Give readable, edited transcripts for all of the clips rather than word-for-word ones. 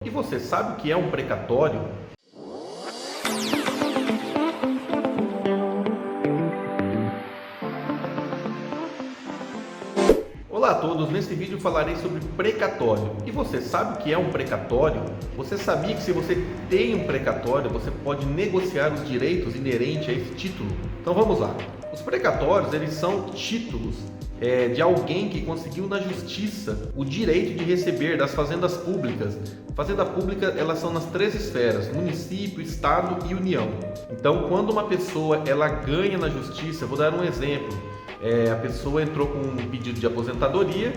E você sabe o que é um precatório? Olá a todos, nesse vídeo falarei sobre precatório. E você sabe o que é um precatório? Você sabia que se você tem um precatório, você pode negociar os direitos inerentes a esse título? Então vamos lá. Os precatórios, eles são títulos de alguém que conseguiu na justiça o direito de receber das fazendas públicas. Fazenda pública, elas são nas três esferas: município, estado e união. Então, quando uma pessoa ela ganha na justiça, vou dar um exemplo. A pessoa entrou com um pedido de aposentadoria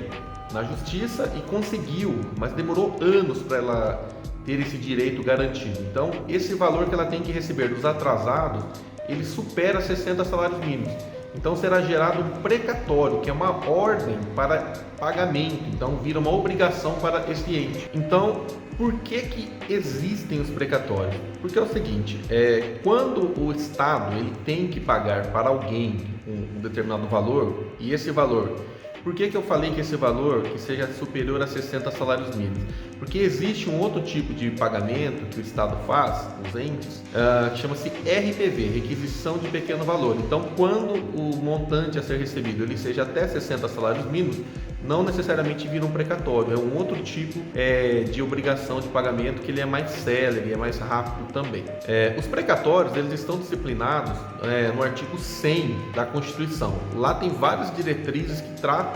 na justiça e conseguiu, mas demorou anos para ela ter esse direito garantido. Então, esse valor que ela tem que receber dos atrasados, ele supera 60 salários mínimos. Então será gerado um precatório, que é uma ordem para pagamento, então vira uma obrigação para esse ente. Então, por que existem os precatórios? Porque é o seguinte, quando o Estado ele tem que pagar para alguém um determinado valor, e esse valor, por que eu falei que esse valor que seja superior a 60 salários mínimos? Porque existe um outro tipo de pagamento que o Estado faz, os entes, que chama-se RPV, Requisição de Pequeno Valor. Então, quando o montante a ser recebido ele seja até 60 salários mínimos, não necessariamente vira um precatório, é um outro tipo de obrigação de pagamento que ele é mais célere, é mais rápido também. Os precatórios eles estão disciplinados no artigo 100 da Constituição. Lá tem várias diretrizes que tratam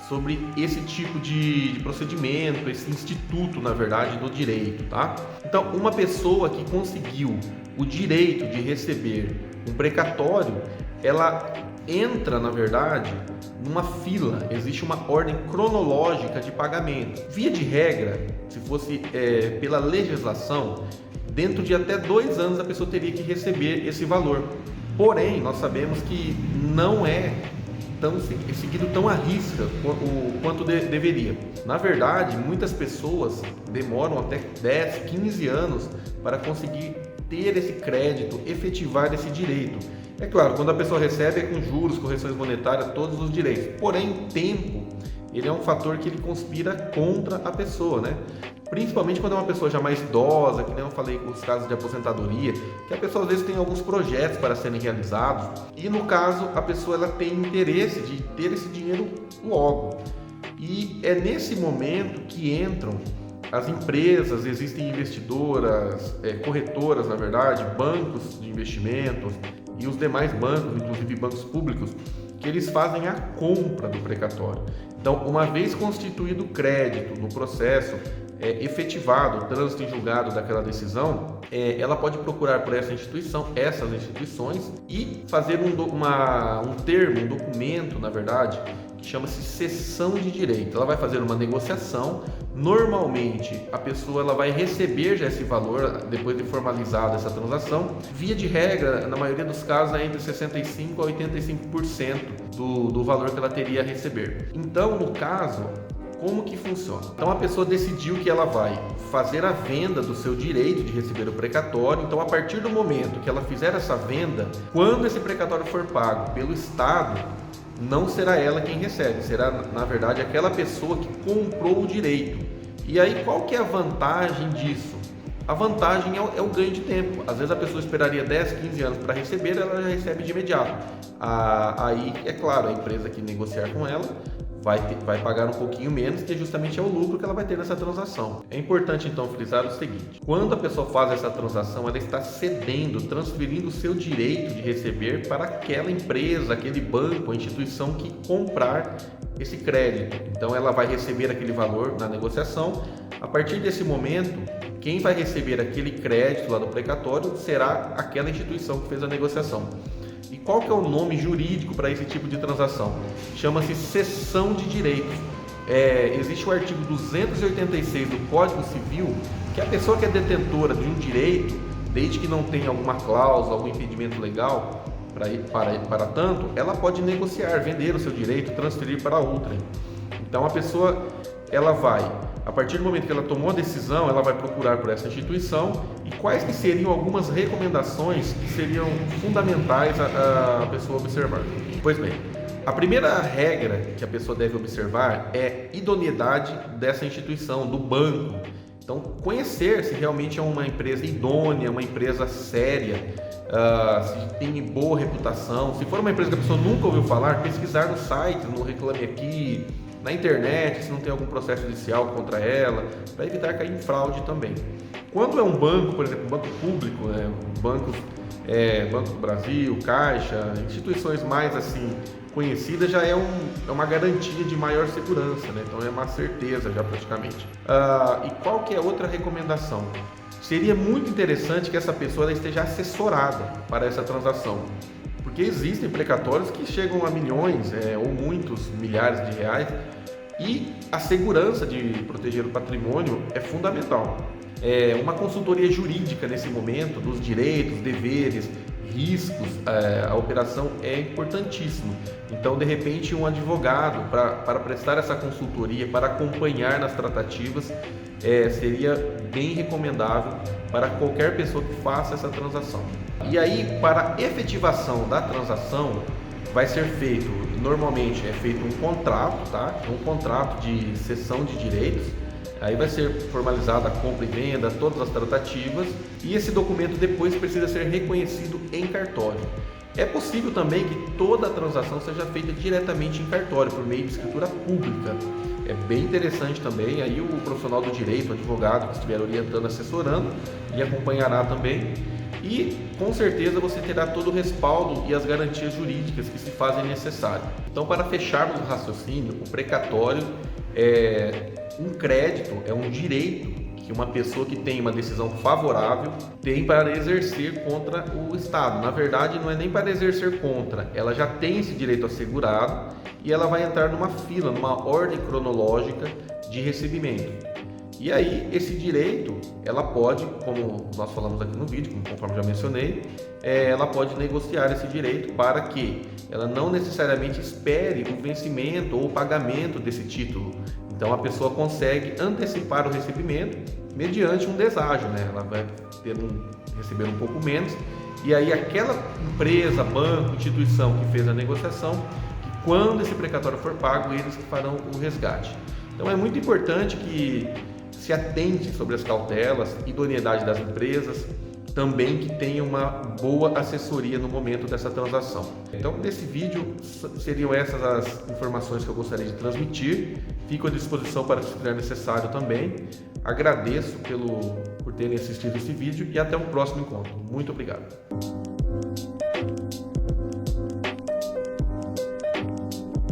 sobre esse tipo de procedimento, esse instituto, na verdade, do direito, tá? Então, uma pessoa que conseguiu o direito de receber um precatório, ela entra, na verdade, numa fila, existe uma ordem cronológica de pagamento. Via de regra, se fosse pela legislação, dentro de até 2 anos a pessoa teria que receber esse valor. Porém, nós sabemos que não é seguido tão à risca quanto deveria. Na verdade, muitas pessoas demoram até 10, 15 anos para conseguir ter esse crédito, efetivar esse direito. É claro, quando a pessoa recebe é com juros, correções monetárias, todos os direitos. Porém, o tempo, ele é um fator que ele conspira contra a pessoa, né? Principalmente quando é uma pessoa já mais idosa, que nem eu falei com os casos de aposentadoria, que a pessoa às vezes tem alguns projetos para serem realizados e no caso a pessoa ela tem interesse de ter esse dinheiro logo. E é nesse momento que entram as empresas, existem investidoras, corretoras na verdade, bancos de investimentos e os demais bancos, inclusive bancos públicos, que eles fazem a compra do precatório. Então, uma vez constituído o crédito no processo, efetivado o trânsito em julgado daquela decisão, ela pode procurar por essas instituições e fazer um documento, na verdade, que chama-se cessão de direito. Ela vai fazer uma negociação. Normalmente, a pessoa ela vai receber já esse valor depois de formalizada essa transação. Via de regra, na maioria dos casos, é entre 65% a 85% do valor que ela teria a receber. Então, no caso, como que funciona? Então a pessoa decidiu que ela vai fazer a venda do seu direito de receber o precatório. Então, a partir do momento que ela fizer essa venda, quando esse precatório for pago pelo Estado, não será ela quem recebe, será na verdade aquela pessoa que comprou o direito. E aí qual que é a vantagem disso? A vantagem é o ganho de tempo. Às vezes a pessoa esperaria 10, 15 anos para receber, ela já recebe de imediato. Aí, é claro, a empresa que negociar com ela vai pagar um pouquinho menos, que justamente é o lucro que ela vai ter nessa transação. É importante então frisar o seguinte: quando a pessoa faz essa transação, ela está cedendo, transferindo o seu direito de receber para aquela empresa, aquele banco, a instituição que comprar esse crédito. Então ela vai receber aquele valor na negociação. A partir desse momento, quem vai receber aquele crédito lá do precatório será aquela instituição que fez a negociação. E qual que é o nome jurídico para esse tipo de transação? Chama-se cessão de direitos. Existe o artigo 286 do Código Civil, que a pessoa que é detentora de um direito, desde que não tenha alguma cláusula, algum impedimento legal para tanto, ela pode negociar, vender o seu direito, transferir para outra. Então a pessoa ela vai, a partir do momento que ela tomou a decisão, ela vai procurar por essa instituição. E quais que seriam algumas recomendações que seriam fundamentais a pessoa observar? Pois bem, a primeira regra que a pessoa deve observar é idoneidade dessa instituição, do banco Então, conhecer se realmente é uma empresa idônea, uma empresa séria, se tem boa reputação. Se for uma empresa que a pessoa nunca ouviu falar, pesquisar no site, no Reclame Aqui, na internet, se não tem algum processo judicial contra ela, para evitar cair em fraude também. Quando é um banco, por exemplo, um banco público, Banco do Brasil, Caixa, instituições mais assim conhecidas, já é uma garantia de maior segurança, né? Então é uma certeza já praticamente. E qual que é outra recomendação? Seria muito interessante que essa pessoa ela esteja assessorada para essa transação, porque existem precatórios que chegam a milhões ou muitos milhares de reais, e a segurança de proteger o patrimônio é fundamental. Uma consultoria jurídica nesse momento, dos direitos, deveres, riscos, a operação é importantíssimo. Então, de repente, um advogado para prestar essa consultoria, para acompanhar nas tratativas, seria bem recomendável para qualquer pessoa que faça essa transação. E aí, para a efetivação da transação, vai ser feito, normalmente é feito um contrato, tá? Um contrato de cessão de direitos. Aí vai ser formalizada a compra e venda, todas as tratativas, e esse documento depois precisa ser reconhecido em cartório. É possível também que toda a transação seja feita diretamente em cartório, por meio de escritura pública. É bem interessante também, aí o profissional do direito, o advogado que estiver orientando, assessorando, lhe acompanhará também. E com certeza você terá todo o respaldo e as garantias jurídicas que se fazem necessário. Então, para fecharmos o raciocínio, o precatório um crédito, é um direito que uma pessoa que tem uma decisão favorável tem para exercer contra o Estado. Na verdade, não é nem para exercer contra, ela já tem esse direito assegurado e ela vai entrar numa fila, numa ordem cronológica de recebimento. E aí, esse direito, ela pode, como nós falamos aqui no vídeo, conforme já mencionei, ela pode negociar esse direito para que ela não necessariamente espere o vencimento ou o pagamento desse título. Então, a pessoa consegue antecipar o recebimento mediante um deságio, né? Ela vai receber um pouco menos, e aí aquela empresa, banco, instituição que fez a negociação, que quando esse precatório for pago, eles que farão o resgate. Então, é muito importante que se atente sobre as cautelas, idoneidade das empresas, também que tenha uma boa assessoria no momento dessa transação. Então, nesse vídeo, seriam essas as informações que eu gostaria de transmitir. Fico à disposição para o que estiver necessário também. Agradeço por terem assistido esse vídeo e até um próximo encontro. Muito obrigado.